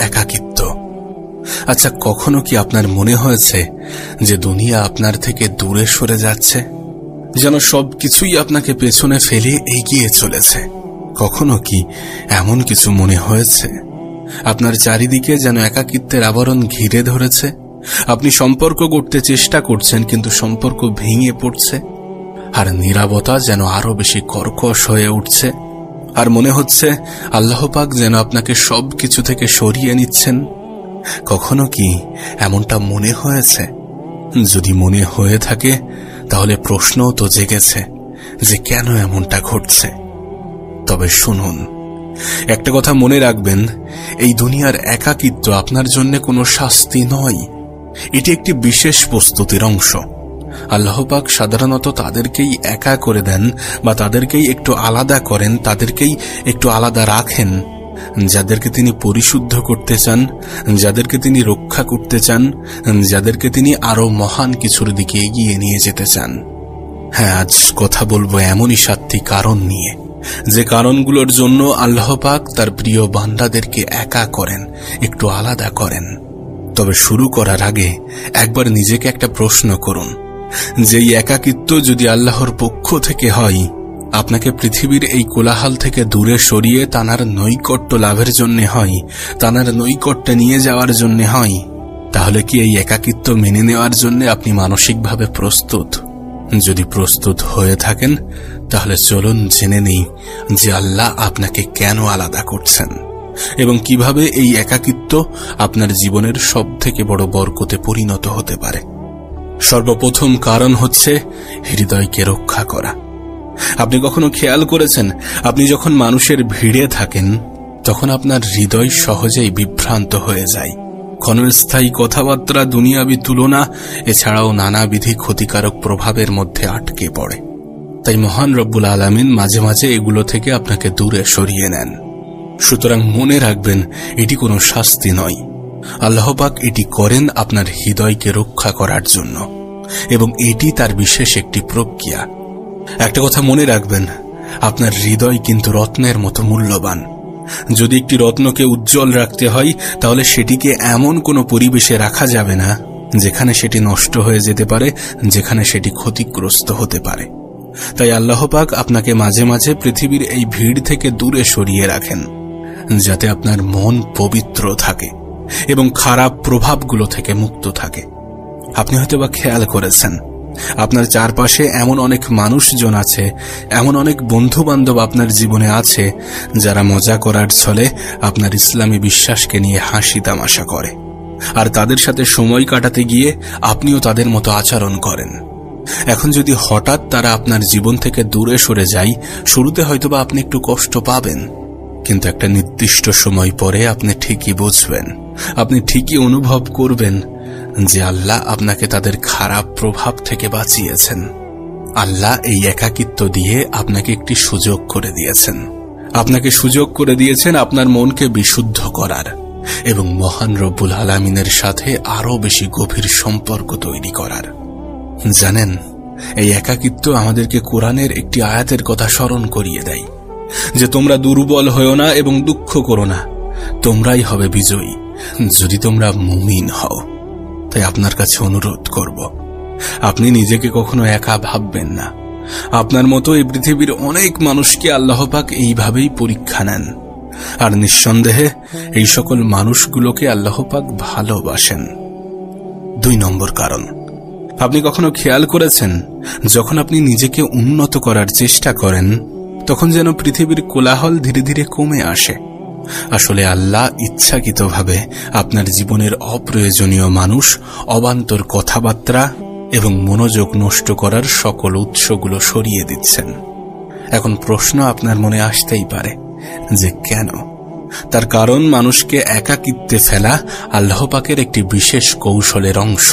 একাকিত্ব। আচ্ছা, কখনো কি আপনার মনে হয়েছে যে দুনিয়া আপনার থেকে দূরে সরে যাচ্ছে, যেন সবকিছুই আপনাকে পেছনে ফেলে এগিয়ে চলেছে? কখনো কি এমন কিছু মনে হয়েছে আপনার চারিদিকে যেন একাকিত্বের আবরণ ঘিরে ধরেছে? আপনি সম্পর্ক গড়তে চেষ্টা করছেন, কিন্তু সম্পর্ক ভেঙে পড়ছে, আর নীরবতা যেন আরো বেশি কর্কশ হয়ে উঠছে, আর মনে হচ্ছে আল্লাহ পাক যেন আপনাকে সবকিছু থেকে সরিয়ে নিচ্ছেন। কখনো কি এমনটা মনে হয়েছে? যদি মনে হয়ে থাকে তাহলে প্রশ্নও তো জেগেছে যে কেন এমনটা ঘটছে। তবে শুনুন, একটা কথা মনে রাখবেন, এই দুনিয়ার একাকিত্ব আপনার জন্য কোনো শাস্তি নয়, এটি একটি বিশেষ প্রস্তুতির অংশ। আল্লাহ পাক সাধারণত তাদেরকেই একা করে দেন বা তাদেরকেই একটু আলাদা করেন, তাদেরকেই একটু আলাদা রাখেন যাদেরকে তিনি পরিশুদ্ধ করতে চান, যাদেরকে তিনি রক্ষা করতে চান, যাদেরকে তিনি আরো মহান কিছুর দিকে এগিয়ে নিয়ে যেতে চান। হ্যাঁ, আজ কথা বলবো এমনই 7টি কারণ নিয়ে, যে কারণগুলোর জন্য আল্লাহ পাক তার প্রিয় বান্দাদেরকে একা করেন, একটু আলাদা করেন। তবে শুরু করার আগে একবার নিজেকে একটা প্রশ্ন করুন, যে এই একাকিত্ব যদি আল্লাহর পক্ষ থেকে হয়, আপনাকে পৃথিবীর এই কোলাহল থেকে দূরে সরিয়ে তানার নৈকট্য লাভের জন্য হয়, তানার নৈকট্যে নিয়ে যাওয়ার জন্য হয়, তাহলে কি এই একাকিত্ব মেনে নেওয়ার জন্য আপনি মানসিকভাবে প্রস্তুত? যদি প্রস্তুত হয়ে থাকেন তাহলে চলুন জেনে নেই যে আল্লাহ আপনাকে কেন আলাদা করছেন এবং কিভাবে এই একাকিত্ব আপনার জীবনের সবথেকে বড় বরকতে পরিণত হতে পারে। সর্বপ্রথম কারণ হচ্ছে হৃদয়কে রক্ষা করা। আপনি কখনো খেয়াল করেছেন, আপনি যখন মানুষের ভিড়ে থাকেন তখন আপনার হৃদয় সহজেই বিভ্রান্ত হয়ে যায়। ক্ষণস্থায়ী কথাবার্তা, দুনিয়াবি তুলনা, এছাড়াও নানাবিধি ক্ষতিকারক প্রভাবের মধ্যে আটকে পড়ে। তাই মহান রব্বুল আলামিন মাঝে মাঝে এগুলো থেকে আপনাকে দূরে সরিয়ে নেন। সুতরাং মনে রাখবেন, এটি কোনো শাস্তি নয়। আল্লাহ পাক এটি করেন আপনার হৃদয়কে রক্ষা করার জন্য, এবং এটি তার বিশেষ একটি প্রক্রিয়া। একটা কথা মনে রাখবেন, আপনার হৃদয় কিন্তু রত্নের মতো মূল্যবান। যদি একটি রত্নকে উজ্জ্বল রাখতে হয়, তাহলে সেটিকে এমন কোনো পরিবেশে রাখা যাবে না যেখানে সেটি নষ্ট হয়ে যেতে পারে, যেখানে সেটি ক্ষতিগ্রস্ত হতে পারে। তাই আল্লাহ পাক আপনাকে মাঝে মাঝে পৃথিবীর এই ভিড় থেকে দূরে সরিয়ে রাখেন, যাতে আপনার মন পবিত্র থাকে এবং খারাপ প্রভাবগুলো থেকে মুক্ত থাকে। আপনি হয়তোবা খেয়াল করেছেন, আপনার চারপাশে এমন অনেক মানুষজন আছে, এমন অনেক বন্ধু বান্ধব আপনার জীবনে আছে যারা মজা করার ছলে আপনার ইসলামী বিশ্বাসকে নিয়ে হাসি তামাশা করে, আর তাদের সাথে সময় কাটাতে গিয়ে আপনিও তাদের মতো আচরণ করেন। এখন যদি হঠাৎ তারা আপনার জীবন থেকে দূরে সরে যায়, শুরুতে হয়তোবা আপনি একটু কষ্ট পাবেন, কিন্তু একটা নির্দিষ্ট সময় পরে আপনি ঠিকই বুঝবেন, আপনি ঠিকই অনুভব করবেন যে আল্লাহ আপনাকে তাদের খারাপ প্রভাব থেকে বাঁচিয়েছেন। আল্লাহ এই একাকিত্ব দিয়ে আপনাকে একটি সুযোগ করে দিয়েছেন, আপনাকে সুযোগ করে দিয়েছেন আপনার মনকে বিশুদ্ধ করার এবং মহান রব্বুল আলামিনের সাথে আরো বেশি গভীর সম্পর্ক তৈরি করার। জানেন, এই একাকিত্ব আমাদেরকে কোরআনের একটি আয়াতের কথা স্মরণ করিয়ে দেয়, যে তোমরা দুর্বল হও না এবং দুঃখ করো না, তোমরাই হবে বিজয়ী যদি তোমরা মুমিন হও। তাই আপনার কাছে অনুরোধ করব, আপনি নিজেকে কখনো একা ভাববেন না। আপনার মতো এই পৃথিবীর অনেক মানুষকে আল্লাহ পাক এইভাবেই পরীক্ষা নেন, আর নিঃসন্দেহে এই সকল মানুষগুলোকে আল্লাহ পাক ভালোবাসেন। 2 নম্বর কারণ, আপনি কখনো খেয়াল করেছেন, যখন আপনি নিজেকে উন্নত করার চেষ্টা করেন তখন যেন পৃথিবীর কোলাহল ধীরে ধীরে কমে আসে। আসলে আল্লাহ ইচ্ছাকৃতভাবে আপনার জীবনের অপ্রয়োজনীয় মানুষ, অবান্তর কথাবার্তা এবং মনোযোগ নষ্ট করার সকল উৎসগুলো সরিয়ে দিচ্ছেন। এখন প্রশ্ন আপনার মনে আসতেই পারে যে কেন? তার কারণ, মানুষকে একাকিত্বে ফেলা আল্লাহ পাকের একটি বিশেষ কৌশলের অংশ,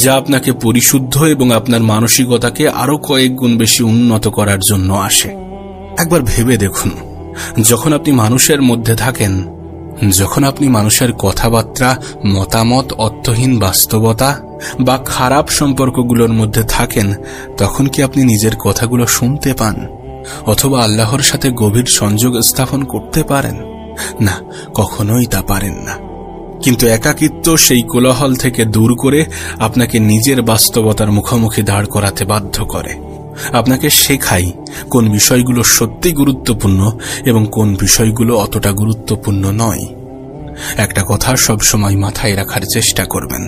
যা আপনাকে পরিশুদ্ধ এবং আপনার মানসিকতাকে আরো কয়েক গুণ বেশি উন্নত করার জন্য আসে। একবার ভেবে দেখুন, যখন আপনি মানুষের মধ্যে থাকেন, যখন আপনি মানুষের কথাবার্তা, মতামত, অর্থহীন বাস্তবতা বা খারাপ সম্পর্কগুলোর মধ্যে থাকেন, তখন কি আপনি নিজের কথাগুলো শুনতে পান অথবা আল্লাহর সাথে গভীর সংযোগ স্থাপন করতে পারেন? না, কখনোই তা পারেন না। কিন্তু একাকিত্ব সেই কোলাহল থেকে দূর করে আপনাকে নিজের বাস্তবতার মুখোমুখি দাঁড় করাতে বাধ্য করে। আপনাকে শেখায় কোন বিষয়গুলো সত্যি গুরুত্বপূর্ণ এবং কোন বিষয়গুলো অতটা গুরুত্বপূর্ণ নয়। একটা কথা সবসময় মাথায় রাখার চেষ্টা করবেন,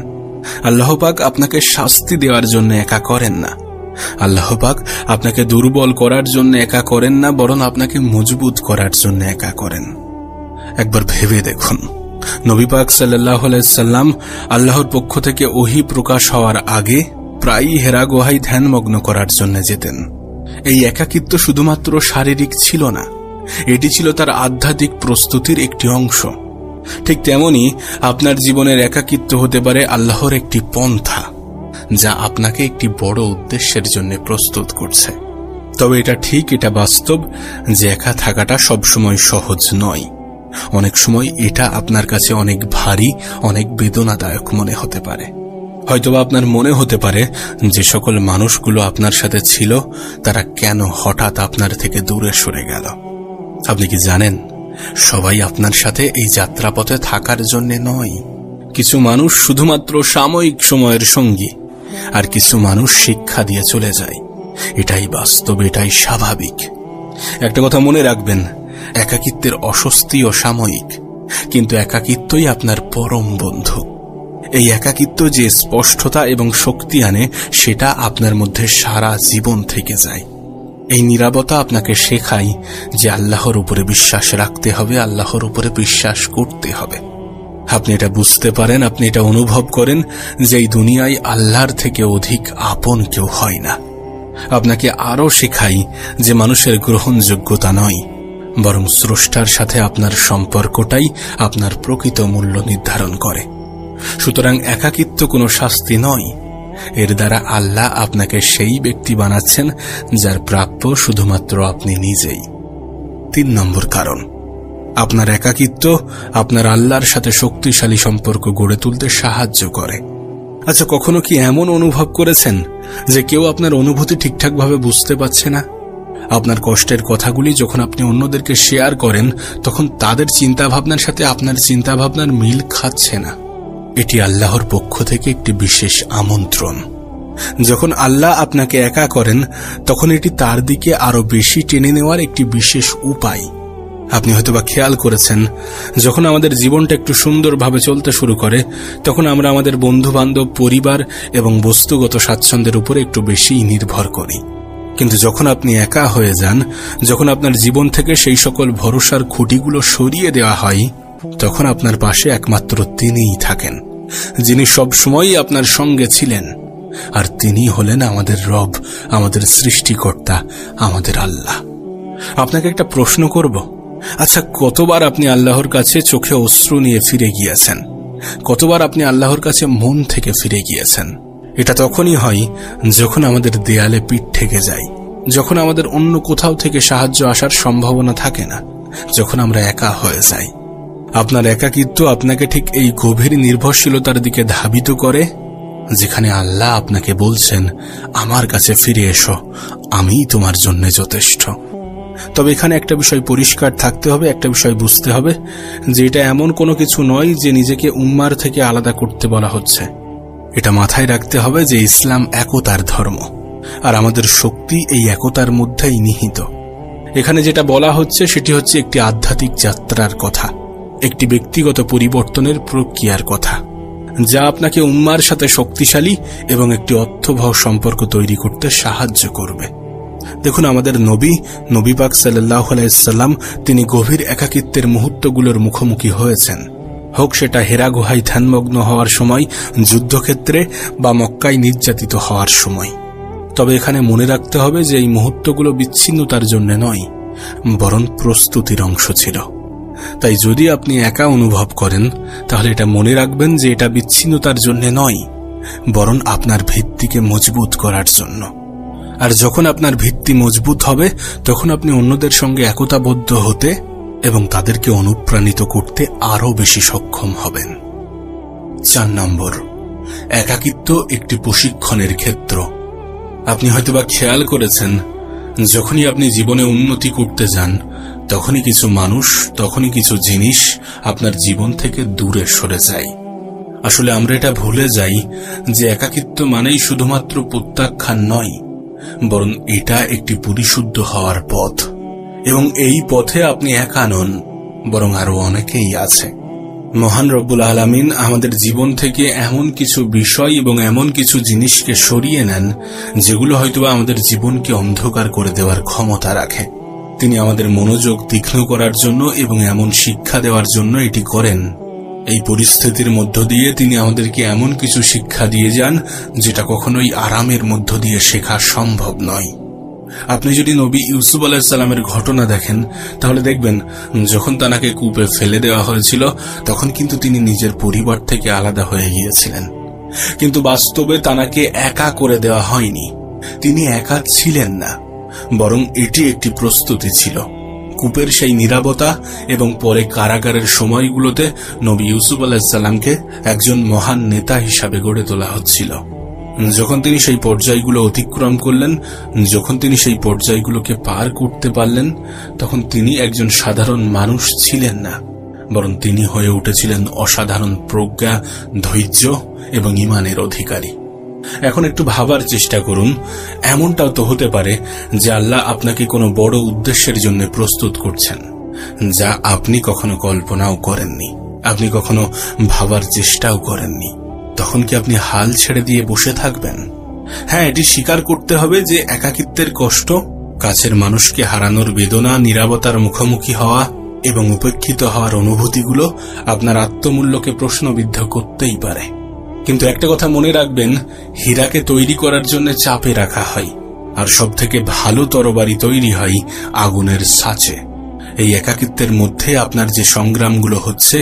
আল্লাহ পাক আপনাকে শাস্তি দেওয়ার জন্য একা করেন না। আল্লাহ পাক আপনাকে দুর্বল করার জন্য একা করেন না, বরং আপনাকে মজবুত করার জন্য একা করেন। একবার ভেবে দেখুন, নবী পাক সাল্লাল্লাহু আলাইহি সাল্লাম আল্লাহর পক্ষ থেকে ওহী প্রকাশ হওয়ার আগে প্রায়ই হেরা গুহায় ধ্যানমগ্ন করার জন্য যেতেন। এই একাকিত্ব শুধুমাত্র শারীরিক ছিল না, এটি ছিল তার আধ্যাত্মিক প্রস্তুতির একটি অংশ। ঠিক তেমনি আপনার জীবনের একাকিত্ব হতে পারে আল্লাহর একটি পন্থা, যা আপনাকে একটি বড় উদ্দেশ্যের জন্য প্রস্তুত করছে। তবে এটা ঠিক, এটা বাস্তব যে একা থাকাটা সবসময় সহজ নয়। অনেক সময় এটা আপনার কাছে অনেক ভারী, অনেক বেদনাদায়ক মনে হতে পারে। হয়তোবা আপনার মনে হতে পারে যে সকল মানুষগুলো আপনার সাথে ছিল তারা কেন হঠাৎ আপনার থেকে দূরে সরে গেল। আপনি কি জানেন, সবাই আপনার সাথে এই যাত্রাপথে থাকার জন্য নয়। কিছু মানুষ শুধুমাত্র সাময়িক সময়ের সঙ্গী, আর কিছু মানুষ শিক্ষা দিয়ে চলে যায়। এটাই বাস্তব, এটাই স্বাভাবিক। একটা কথা মনে রাখবেন, একাকিত্বের অস্বস্তিও সাময়িক, কিন্তু একাকিত্বই আপনার পরম বন্ধু। এই একাকিত্ব যে স্পষ্টতা এবং শক্তি আনে, সেটা আপনার মধ্যে সারা জীবন থেকে যায়। এই নীরবতা আপনাকে শেখায় যে আল্লাহর উপরে বিশ্বাস রাখতে হবে, আল্লাহর উপরে বিশ্বাস করতে হবে। আপনি এটা বুঝতে পারেন, আপনি এটা অনুভব করেন যে এই দুনিয়ায় আল্লাহর থেকে অধিক আপন কেউ হয় না। আপনাকে আরও শেখায় যে মানুষের গ্রহণযোগ্যতা নয়, বরং স্রষ্টার সাথে আপনার সম্পর্কটাই আপনার প্রকৃত মূল্য নির্ধারণ করে। সুতরাং একাকিত্ব কোনো শাস্তি নয়, এর দ্বারা আল্লাহ আপনাকে সেই ব্যক্তি বানাচ্ছেন যার প্রাপ্য শুধুমাত্র আপনি নিজেই। 3 নম্বর কারণ, আপনার একাকিত্ব আপনার আল্লাহর সাথে শক্তিশালী সম্পর্ক গড়ে তুলতে সাহায্য করে। আচ্ছা, কখনো কি এমন অনুভব করেছেন যে কেউ আপনার অনুভূতি ঠিকঠাকভাবে বুঝতে পারছে না? আপনার কষ্টের কথাগুলি যখন আপনি অন্যদেরকে শেয়ার করেন, তখন তাদের চিন্তাভাবনার সাথে আপনার চিন্তাভাবনার মিল খাচ্ছে না। এটি আল্লাহর পক্ষ থেকে একটি বিশেষ আমন্ত্রণ। যখন আল্লাহ আপনাকে একা করেন, তখন এটি তার দিকে আরো বেশি টেনে নেওয়ার একটি বিশেষ উপায়। আপনি হয়তোবা খেয়াল করেছেন, যখন আমাদের জীবনটা একটু সুন্দরভাবে চলতে শুরু করে, তখন আমরা আমাদের বন্ধু বান্ধব, পরিবার এবং বস্তুগত স্বাচ্ছন্দ্যের উপরে একটু বেশি নির্ভর করি। কিন্তু যখন আপনি একা হয়ে যান, যখন আপনার জীবন থেকে সেই সকল ভরসার খুঁটিগুলো সরিয়ে দেওয়া হয়, তখন আপনার পাশে একমাত্র তিনিই থাকেন, যিনি সব সময়ই আপনার সঙ্গে ছিলেন। আর তিনি হলেন আমাদের রব, আমাদের সৃষ্টিকর্তা, আমাদের আল্লাহ। আপনাকে একটা প্রশ্ন করব, আচ্ছা, কতবার আপনি আল্লাহর কাছে চোখে অশ্রু নিয়ে ফিরে গিয়েছেন? কতবার আপনি আল্লাহর কাছে মন থেকে ফিরে গিয়েছেন? এটা তখনই হয় যখন আমাদের দেয়ালে পিঠ ঠেকে যায়, যখন আমাদের অন্য কোথাও থেকে সাহায্য আসার সম্ভাবনা থাকে না, যখন আমরা একা হয়ে যাই। আপনার একাকিত্ব আপনাকে ঠিক এই গভীর নির্ভরশীলতার দিকে ধাবিত করে, যেখানে আল্লাহ আপনাকে বলছেন, আমার কাছে ফিরে এসো, আমিই তোমার জন্য যথেষ্ট। তবে এখানে একটা বিষয় পরিষ্কার থাকতে হবে, একটা বিষয় বুঝতে হবে যে এটা এমন কোনো কিছু নয় যে নিজেকে উম্মার থেকে আলাদা করতে বলা হচ্ছে। এটা মাথায় রাখতে হবে যে ইসলাম একতার ধর্ম, আর আমাদের শক্তি এই একতার মধ্যেই নিহিত। এখানে যেটা বলা হচ্ছে সেটি হচ্ছে একটি আধ্যাত্মিক যাত্রার কথা, একটি ব্যক্তিগত পরিবর্তনের প্রক্রিয়ার কথা, যা আপনাকে উম্মার সাথে শক্তিশালী এবং একটি অর্থবহ সম্পর্ক তৈরি করতে সাহায্য করবে। দেখুন, আমাদের নবী পাক সাল্লাল্লাহু আলাইহি সাল্লাম তিনি গভীর একাকিত্বের মুহূর্তগুলোর মুখোমুখি হয়েছেন, হোক সেটা হেরা গুহায় ধ্যানমগ্ন হওয়ার সময়, যুদ্ধক্ষেত্রে বা মক্কায় নির্যাতিত হওয়ার সময়। তবে এখানে মনে রাখতে হবে যে এই মুহূর্তগুলো বিচ্ছিন্নতার জন্য নয়, বরং প্রস্তুতির অংশ ছিল। তাই যদি আপনি একা অনুভব করেন, তাহলে এটা মনে রাখবেন যে এটা বিচ্ছিন্নতার জন্য নয়, বরং আপনার ভিত্তিকে মজবুত করার জন্য। আর যখন আপনার ভিত্তি মজবুত হবে, তখন আপনি অন্যদের সঙ্গে একতাবদ্ধ হতে এবং তাদেরকে অনুপ্রাণিত করতে আরো বেশি সক্ষম হবেন। 4 নম্বর, একাকিত্ব একটি প্রশিক্ষণের ক্ষেত্র। আপনি হয়তোবা খেয়াল করেছেন, যখনই আপনি জীবনে উন্নতি করতে যান, তখনই কিছু মানুষ, তখনই কিছু জিনিস আপনার জীবন থেকে দূরে সরে যায়। আসলে আমরা এটা ভুলে যাই যে একাকিত্ব মানেই শুধুমাত্র প্রত্যাখ্যান নয়, বরং এটা একটি পরিশুদ্ধ হওয়ার পথ। এবং এই পথে আপনি একা নন, বরং আরো অনেকেই আছে। মহান রব্বুল আলামিন আমাদের জীবন থেকে এমন কিছু বিষয় এবং এমন কিছু জিনিসকে সরিয়ে নেন যেগুলো হয়তোবা আমাদের জীবনকে অন্ধকার করে দেওয়ার ক্ষমতা রাখে। তিনি আমাদের মনোযোগ তীক্ষ্ণ করার জন্য এবং এমন শিক্ষা দেওয়ার জন্য এটি করেন। এই পরিস্থিতির মধ্য দিয়ে তিনি আমাদেরকে এমন কিছু শিক্ষা দিয়ে যান যেটা কখনোই আরামের মধ্য দিয়ে শেখা সম্ভব নয়। আপনি যদি নবী ইউসুফ আলাইহিস সালামের ঘটনা দেখেন, তাহলে দেখবেন যখন তাকে কূপে ফেলে দেওয়া হয়েছিল তখন কিন্তু তিনি নিজের পরিবার থেকে আলাদা হয়ে গিয়েছিলেন। কিন্তু বাস্তবে তাকে একা করে দেওয়া হয়নি। তিনি একা ছিলেন না, বরং এটি একটি প্রস্তুতি ছিল। কূপের সেই নীরবতা এবং পরে কারাগারের সময়গুলোতে নবী ইউসুফ আলাইহিস সালামকে একজন মহান নেতা হিসাবে গড়ে তোলা হচ্ছিল। যখন তিনি সেই পর্যায়গুলো অতিক্রম করলেন, যখন তিনি সেই পর্যায়গুলোকে পার করতে পারলেন, তখন তিনি একজন সাধারণ মানুষ ছিলেন না, বরং তিনি হয়ে উঠেছিলেন অসাধারণ প্রজ্ঞা, ধৈর্য এবং ঈমানের অধিকারী। এখন একটু ভাবার চেষ্টা করুন, এমনটাও তো হতে পারে যে আল্লাহ আপনাকে কোনো বড় উদ্দেশ্যের জন্য প্রস্তুত করছেন, যা আপনি কখনো কল্পনাও করেননি, আপনি কখনো ভাবার চেষ্টাও করেননি। তখন কি আপনি হাল ছেড়ে দিয়ে বসে থাকবেন? হ্যাঁ, এটি স্বীকার করতে হবে যে একাকিত্বের কষ্ট, কাছের মানুষকে হারানোর বেদনা, নীরবতার মুখোমুখি হওয়া এবং উপেক্ষিত হওয়ার অনুভূতিগুলো আপনার আত্মমূল্যকে প্রশ্নবিদ্ধ করতেই পারে। কিন্তু একটা কথা মনে রাখবেন, হীরাকে তৈরি করার জন্য চাপে রাখা হয়, আর সব থেকে ভালো তরবারি তৈরি হয় আগুনের ছাঁচে। এই একাকিত্বের মধ্যে আপনার যে সংগ্রামগুলো হচ্ছে,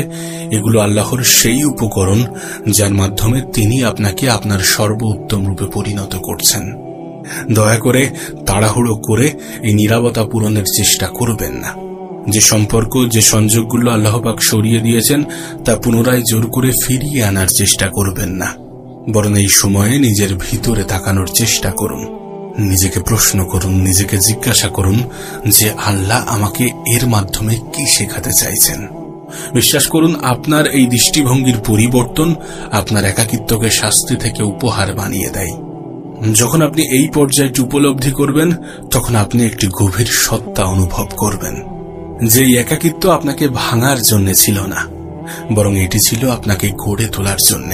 এগুলো আল্লাহর সেই উপকরণ যার মাধ্যমে তিনি আপনাকে আপনার সর্বোত্তম রূপে পরিণত করছেন। দয়া করে তাড়াহুড়ো করে এই নীরবতা পূরণের চেষ্টা করবেন না। যে সম্পর্ক, যে সংযোগগুলো আল্লাহ পাক সরিয়ে দিয়েছেন তা পুনরায় জোর করে ফিরিয়ে আনার চেষ্টা করবেন না, বরং এই সময়ে নিজের ভিতরে তাকানোর চেষ্টা করুন। নিজেকে প্রশ্ন করুন, নিজেকে জিজ্ঞাসা করুন যে আল্লাহ আমাকে এর মাধ্যমে কি শেখাতে চাইছেন। বিশ্বাস করুন, আপনার এই দৃষ্টিভঙ্গির পরিবর্তন আপনার একাকিত্বকে শাস্তি থেকে উপহার বানিয়ে দেয়। যখন আপনি এই পর্যায়টি উপলব্ধি করবেন, তখন আপনি একটি গভীর সত্তা অনুভব করবেন যে একাকিত্ব আপনাকে ভাঙার জন্য ছিল না, বরং এটি ছিল আপনাকে গড়ে তোলার জন্য।